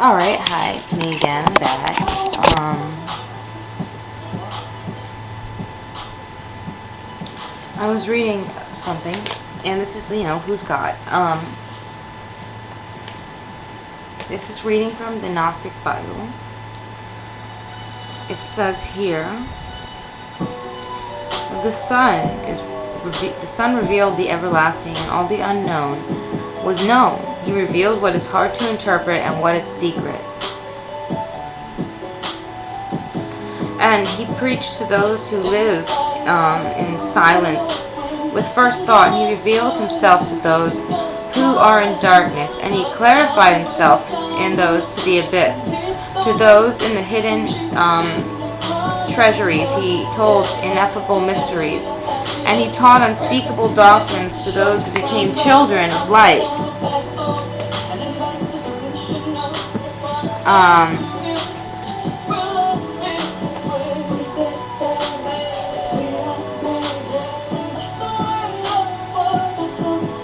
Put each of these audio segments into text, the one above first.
Alright, hi, it's me again, I'm back. I was reading something, and this is, who's God. This is reading from the Gnostic Bible. It says here, the Son revealed the everlasting, and all the unknown was known. He revealed what is hard to interpret and what is secret. And he preached to those who live in silence with first thought, and he revealed himself to those who are in darkness, and he clarified himself in those to the abyss. To those in the hidden treasuries he told ineffable mysteries, and he taught unspeakable doctrines to those who became children of light.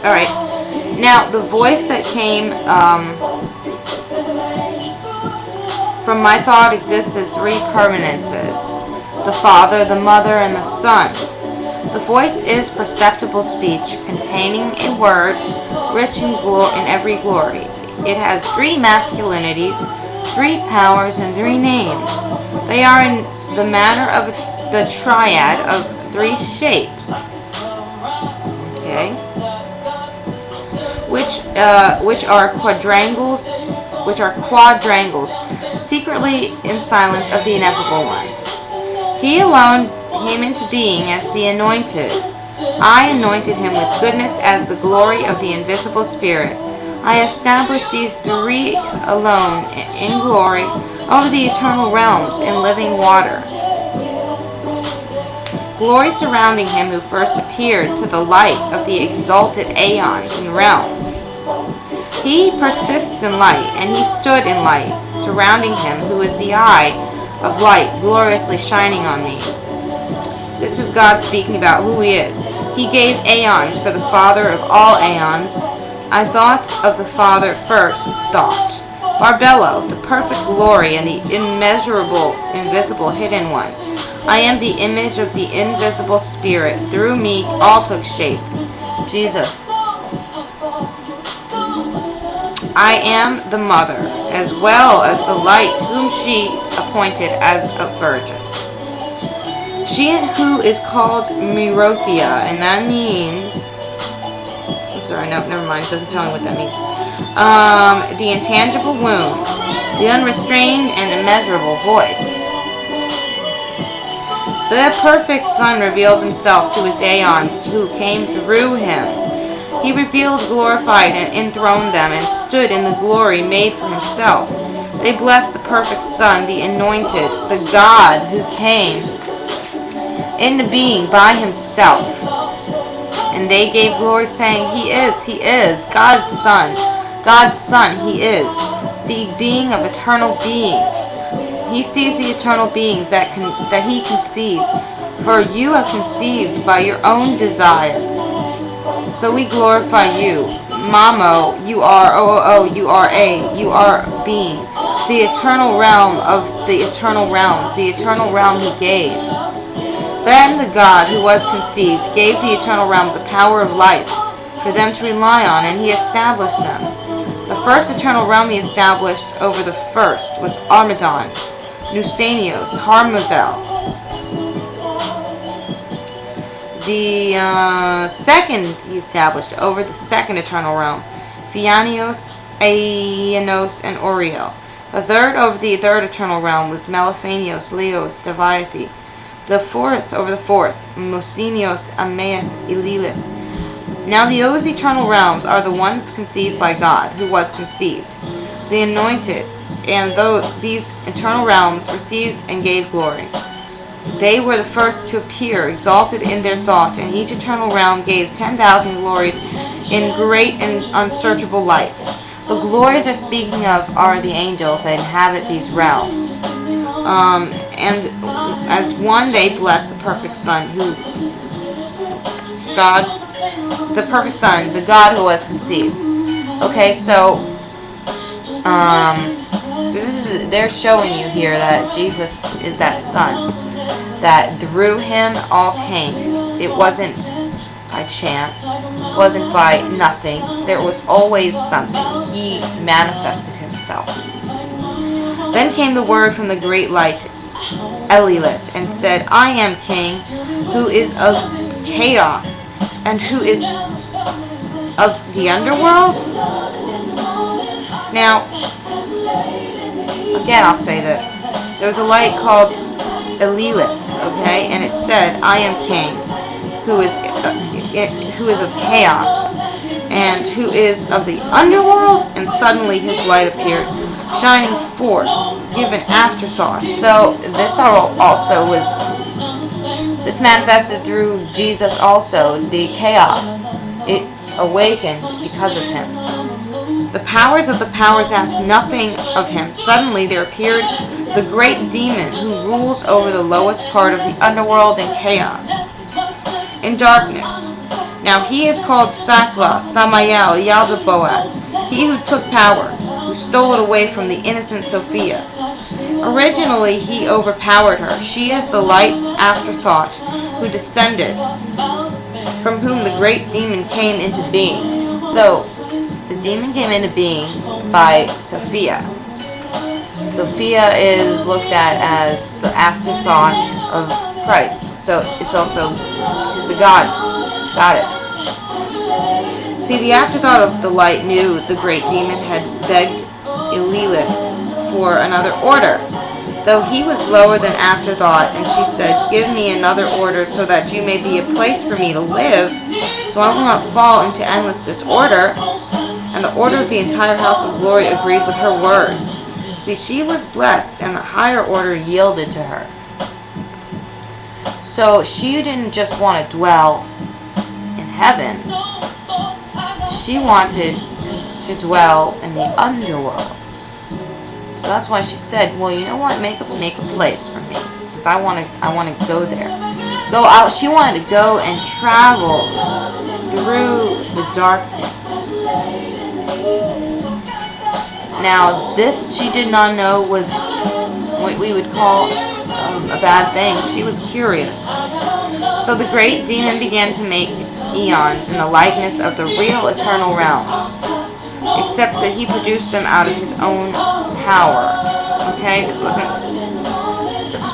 Alright, now the voice that came from my thought exists as three permanences: the Father, the Mother, and the Son. The voice is perceptible speech containing a word rich in every glory. It has three masculinities, three powers, and three names. They are in the manner of the triad of three shapes. Okay, which are quadrangles, secretly in silence of the ineffable one. He alone came into being as the anointed. I anointed him with goodness as the glory of the invisible Spirit. I established these three alone in glory over the eternal realms in living water. Glory surrounding him who first appeared to the light of the exalted aeons and realms. He persists in light, and he stood in light, surrounding him who is the eye of light, gloriously shining on me. This is God speaking about who he is. He gave aeons for the Father of all aeons. I thought of the Father first thought. Barbello, the perfect glory and the immeasurable, invisible, hidden one. I am the image of the invisible Spirit. Through me all took shape. Jesus. I am the Mother, as well as the light whom she appointed as a virgin. She who is called Merothia, and that means... I'm sorry, no, never mind, it doesn't tell me what that means. The intangible womb, the unrestrained and immeasurable voice. The perfect Son revealed himself to his aeons who came through him. He revealed, glorified, and enthroned them, and stood in the glory made for himself. They blessed the perfect Son, the anointed, the God who came into being by himself. And they gave glory, saying, He is, God's Son, He is, the being of eternal beings. He sees the eternal beings that He conceived, for you have conceived by your own desire. So we glorify you. Mamo, you are. O, you are A, you are being. The eternal realm of the eternal realms, the eternal realm He gave. Then the God who was conceived gave the eternal realms a power of life for them to rely on, and He established them. The first eternal realm He established over the first was Armadon, Nusanios, Harmazel. The second He established over the second eternal realm, Phianios, Aeanos, and Oriel. The third over the third eternal realm was Meliphanios, Leos, Deviathi. The fourth over the fourth, Mosinios, Amaeth, Elilith. Now those eternal realms are the ones conceived by God, who was conceived, the anointed, and these eternal realms received and gave glory. They were the first to appear, exalted in their thought, and each eternal realm gave 10,000 glories in great and unsearchable light. The glories they're speaking of are the angels that inhabit these realms. And as one they bless the perfect Son, the perfect Son, the God who was conceived. Okay, so They're showing you here that Jesus is that Son, that through him all came. It wasn't by chance, it wasn't by nothing. There was always something. He manifested himself. Then came the word from the great light, Elilith, and said, I am king, who is of chaos, and who is of the underworld. Now, again, I'll say this. There was a light called Elilith, okay, and it said, I am king, who is of chaos, and who is of the underworld, and suddenly his light appeared, shining forth, given afterthought. So this also this manifested through Jesus also, the chaos. It awakened because of him. The powers of the powers asked nothing of him. Suddenly there appeared the great demon who rules over the lowest part of the underworld in chaos, in darkness. Now he is called Sakla, Samael, Yaldabaoth, he who took power, who stole it away from the innocent Sophia. Originally he overpowered her. She is the light's afterthought, who descended, from whom the great demon came into being. So, the demon came into being by Sophia. Sophia is looked at as the afterthought of Christ. So it's also, she's a goddess. See, the afterthought of the light knew the great demon had begged Elilith for another order, though he was lower than afterthought, and she said, give me another order so that you may be a place for me to live, so I will not fall into endless disorder. And the order of the entire house of glory agreed with her words. See, she was blessed, and the higher order yielded to her. So she didn't just want to dwell in heaven. She wanted to dwell in the underworld. So that's why she said, well, you know what, make a place for me, because I want to go there. Go out. She wanted to go and travel through the darkness. Now, this she did not know was what we would call a bad thing. She was curious. So the great demon began to make eons in the likeness of the real eternal realms, except that he produced them out of his own power. Okay, this was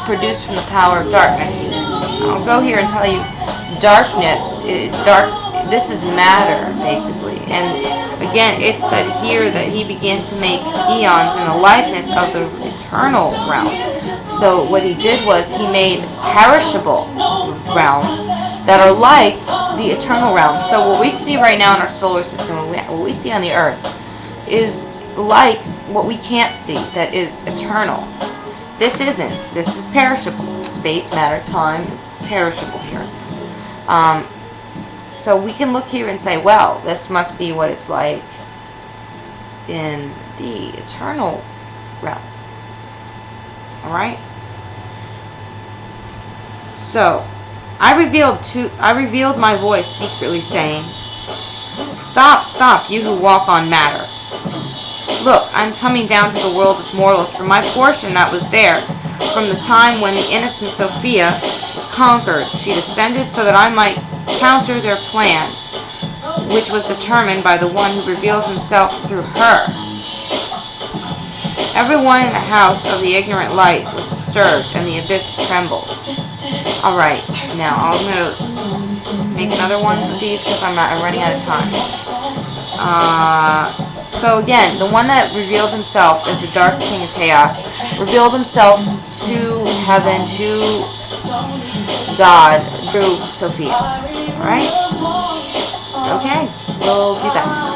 produced from the power of darkness. I'll go here and tell you, darkness is dark. This is matter, basically. And again, it said here that he began to make eons in the likeness of the eternal realms. So what he did was he made perishable realms that are like the eternal realms. So what we see right now in our solar system, what we see on the earth, is like what we can't see, that is eternal. This isn't. This is perishable. Space, matter, time, it's perishable here. So we can look here and say, well, this must be what it's like in the eternal realm. Alright? So, I revealed my voice secretly, saying, Stop, you who walk on matter. Look, I'm coming down to the world of mortals for my portion that was there. From the time when the innocent Sophia was conquered, she descended so that I might counter their plan, which was determined by the one who reveals himself through her. Everyone in the house of the ignorant light was disturbed, and the abyss trembled. Alright, now I'm going to make another one of these because I'm running out of time. So again, the one that revealed himself as the Dark King of Chaos revealed himself to heaven, to God, through Sophia. Alright? Okay, we'll do that.